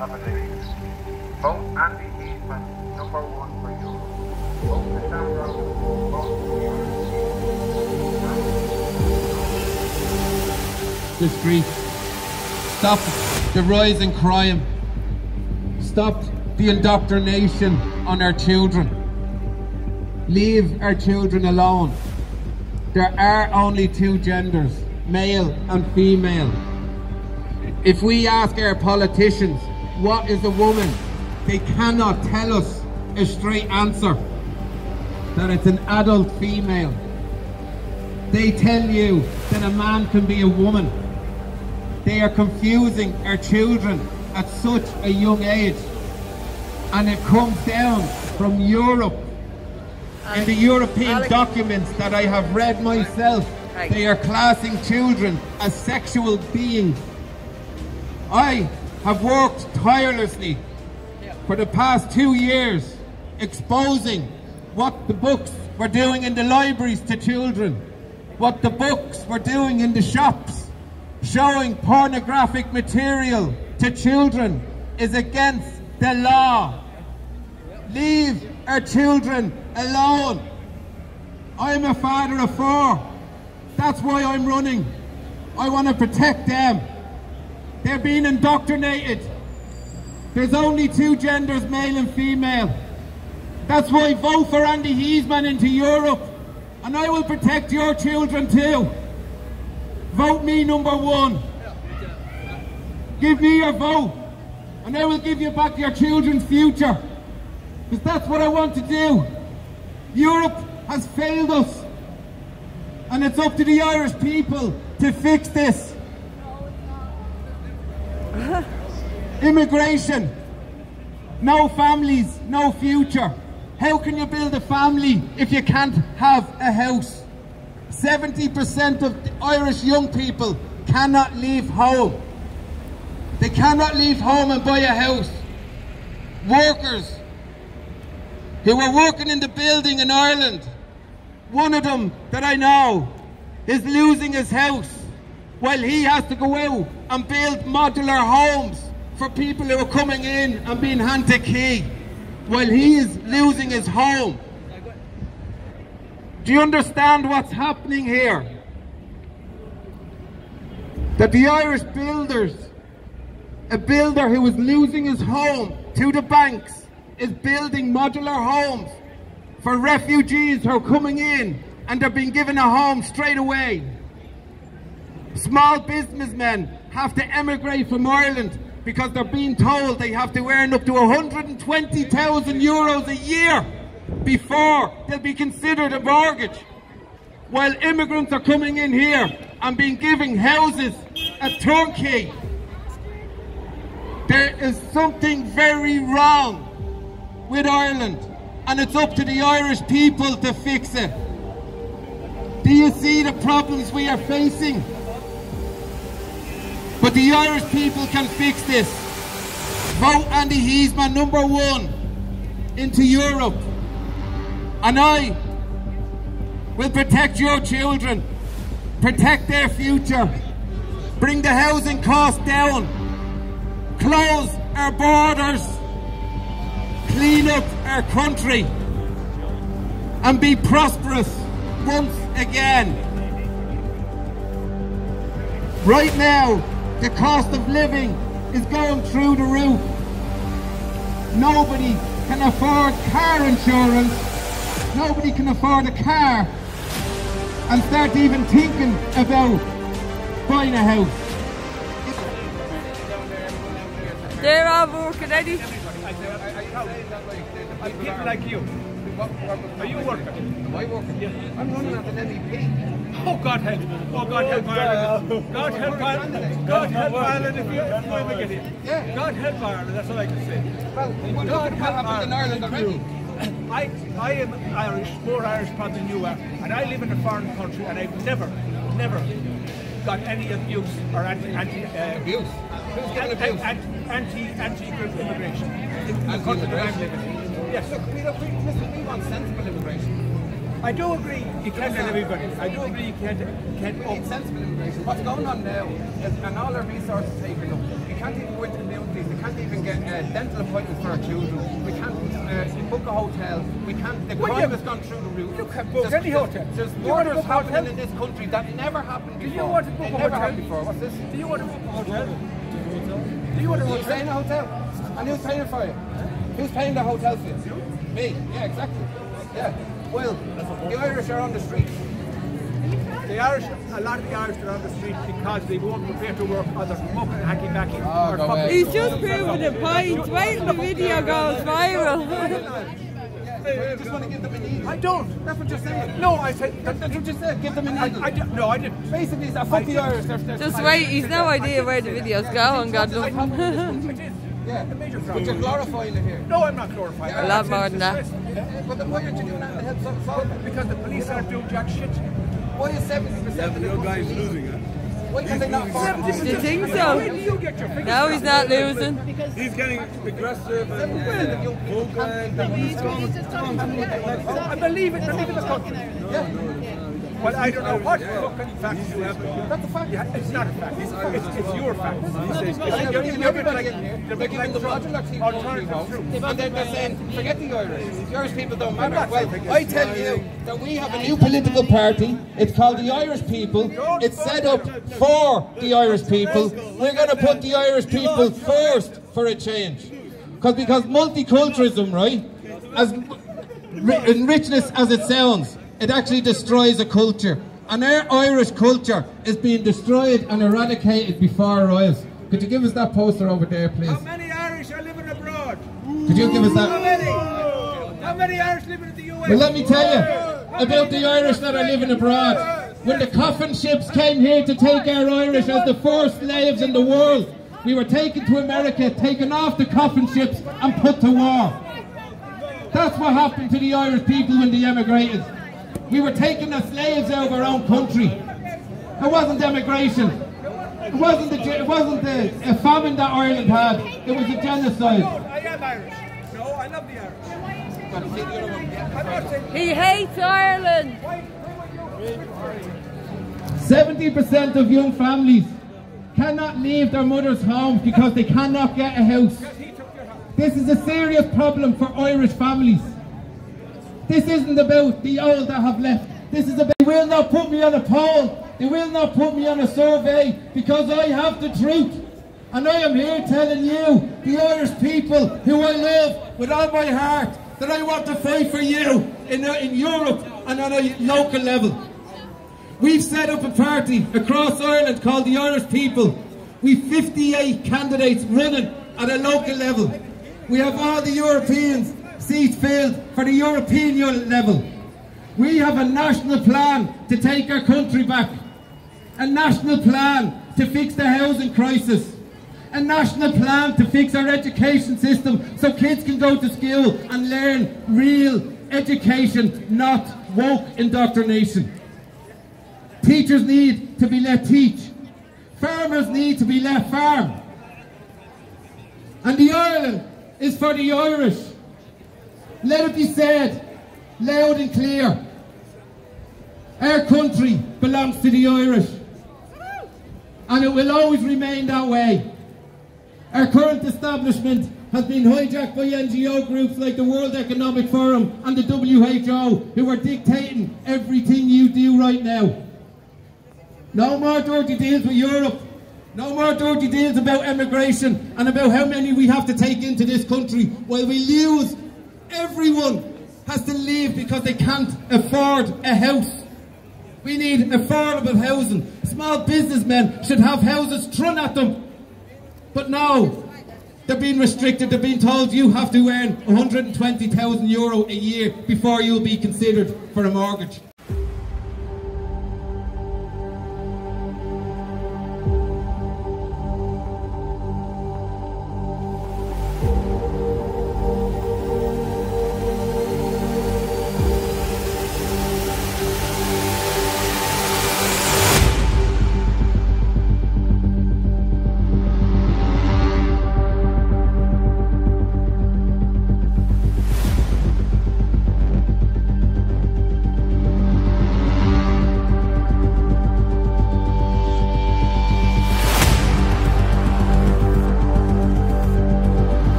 nominations. Vote Andy Heasman, number 1 for Europe. Vote the Sam Rowe, vote for The streets. Stop the rise in crime. Stop the indoctrination on our children. Leave our children alone. There are only two genders, male and female. If we ask our politicians, what is a woman? They cannot tell us a straight answer, that it's an adult female. They tell you that a man can be a woman. They are confusing our children at such a young age. And it comes down from Europe. In the European documents that I have read myself, they are classing children as sexual beings. I have worked tirelessly for the past 2 years exposing what the books were doing in the libraries to children, what the books were doing in the shops, showing pornographic material to children is against the law. Leave our children alone. I'm a father of 4. That's why I'm running. I want to protect them. They're being indoctrinated. There's only two genders, male and female. That's why vote for Andy Heasman into Europe. And I will protect your children too. Vote me number 1. Give me your vote. And I will give you back your children's future. Because that's what I want to do. Europe has failed us. And it's up to the Irish people to fix this. Immigration. No families, no future. How can you build a family if you can't have a house? 70% of Irish young people cannot leave home. They cannot leave home and buy a house. Workers who are working in the building in Ireland, one of them that I know is losing his house while he has to go out and build modular homes for people who are coming in and being handed a key, while he is losing his home. Do you understand what's happening here? That the Irish builders, a builder who is losing his home to the banks, is building modular homes for refugees who are coming in and they're being given a home straight away. Small businessmen have to emigrate from Ireland because they're being told they have to earn up to 120,000 euros a year before they'll be considered a mortgage. While immigrants are coming in here and being given houses at turnkey. There is something very wrong with Ireland, and it's up to the Irish people to fix it. Do you see the problems we are facing? But the Irish people can fix this. Vote Andy Heasman number 1 into Europe. And I will protect your children, protect their future, bring the housing costs down, close our borders, clean up our country, and be prosperous once again. Right now, the cost of living is going through the roof. Nobody can afford car insurance. Nobody can afford a car and start even thinking about buying a house. They're all working, Eddie. People like you. Are you working? Am I working? Yeah. I'm running as an MEP. Oh, God help. Oh, God help Ireland. God help Ireland. God help Ireland if you ever get it. Yeah. God help Ireland, that's all I can say. Well, look at what happened in Ireland already. I am Irish, more Irish probably than you are, and I live in a foreign country, and I've never got any abuse or Abuse? Who's getting abuse? Anti-immigration in the country that I'm living in. Yes. Look, we want sensible immigration. I do agree you can't let everybody. I do agree you can't It's sensible immigration. What's going on now is, and all our resources taken up, we can't even go into communities, we can't even get dental appointments for our children, we can't book a hotel, we can't, the crime has gone through the roof. You can book any hotel. There's murders happening in this country that never happened before. Do you want to book a never hotel? happened before. What's this? Do you want to book a hotel? Do you want to You stay in a hotel? And who's paying for you? Who's paying the hotel for you? Me. Yeah, exactly. Yeah. Well, the Irish are on the street. The Irish, a lot of the Irish are on the street because they won't prepare to work other than mucking, hacky-backy. go away. He's just proving a point. Wait till the video goes viral. I just want to give them a needle. I don't. That's what you're saying. No, I said That's what you said. Give them a needle. No, I didn't. Basically, it's a fuck the Irish. Just wait, he's no idea where the video's going, God love him. I did. Yeah. A major But problem. you're glorifying it here. No, I'm not glorifying. A lot more than that. But then why aren't you doing that to help solve it? Because the police aren't doing jack shit. Why is 70% of the guys losing it? Why can they not afford it? Do you think so? Where do you get your figures No, he's not losing. He's getting aggressive and vocal. I believe it. Believe in the country. Well, I don't know what fucking facts you have. That's a fact. Yeah, it's not a fact. It's your fact. They're giving everybody in here. They're giving the modular team and then they're saying, forget the Irish. The Irish people don't matter. Well, I tell you that we have a new political party. It's called the Irish People. It's set up for the Irish people. We're going to put the Irish people first for a change. Because multiculturalism, right, as in richness as it sounds, it actually destroys a culture. And our Irish culture is being destroyed and eradicated before our eyes. Could you give us that poster over there, please? How many Irish are living abroad? Could you give us How that? many? How many Irish living in the US? Well, let me tell you about the Irish that are living abroad. When the coffin ships came here to take our Irish as the first slaves in the world, we were taken to America, taken off the coffin ships and put to war. That's what happened to the Irish people when they emigrated. We were taking as slaves out of our own country. It wasn't emigration. It wasn't a famine that Ireland had. It was a genocide. I am Irish. No, I love the Irish. I'm not saying... He hates Ireland. 70% of young families cannot leave their mother's homes because they cannot get a house. This is a serious problem for Irish families. This isn't about the old that have left. This is about, they will not put me on a poll. They will not put me on a survey because I have the truth. And I am here telling you, the Irish people who I love with all my heart, that I want to fight for you in Europe and on a local level. We've set up a party across Ireland called the Irish People. We've 58 candidates running at a local level. We have all the Europeans seats filled for the European level. We have a national plan to take our country back. A national plan to fix the housing crisis. A national plan to fix our education system so kids can go to school and learn real education, not woke indoctrination. Teachers need to be let teach. Farmers need to be let farm. And the Ireland is for the Irish. Let it be said, loud and clear. Our country belongs to the Irish. And it will always remain that way. Our current establishment has been hijacked by NGO groups like the World Economic Forum and the WHO, who are dictating everything you do right now. No more dirty deals with Europe. No more dirty deals about immigration and about how many we have to take into this country while we lose. Everyone has to leave because they can't afford a house. We need affordable housing. Small businessmen should have houses thrown at them. But no, they're being restricted. They're being told you have to earn €120,000 a year before you'll be considered for a mortgage.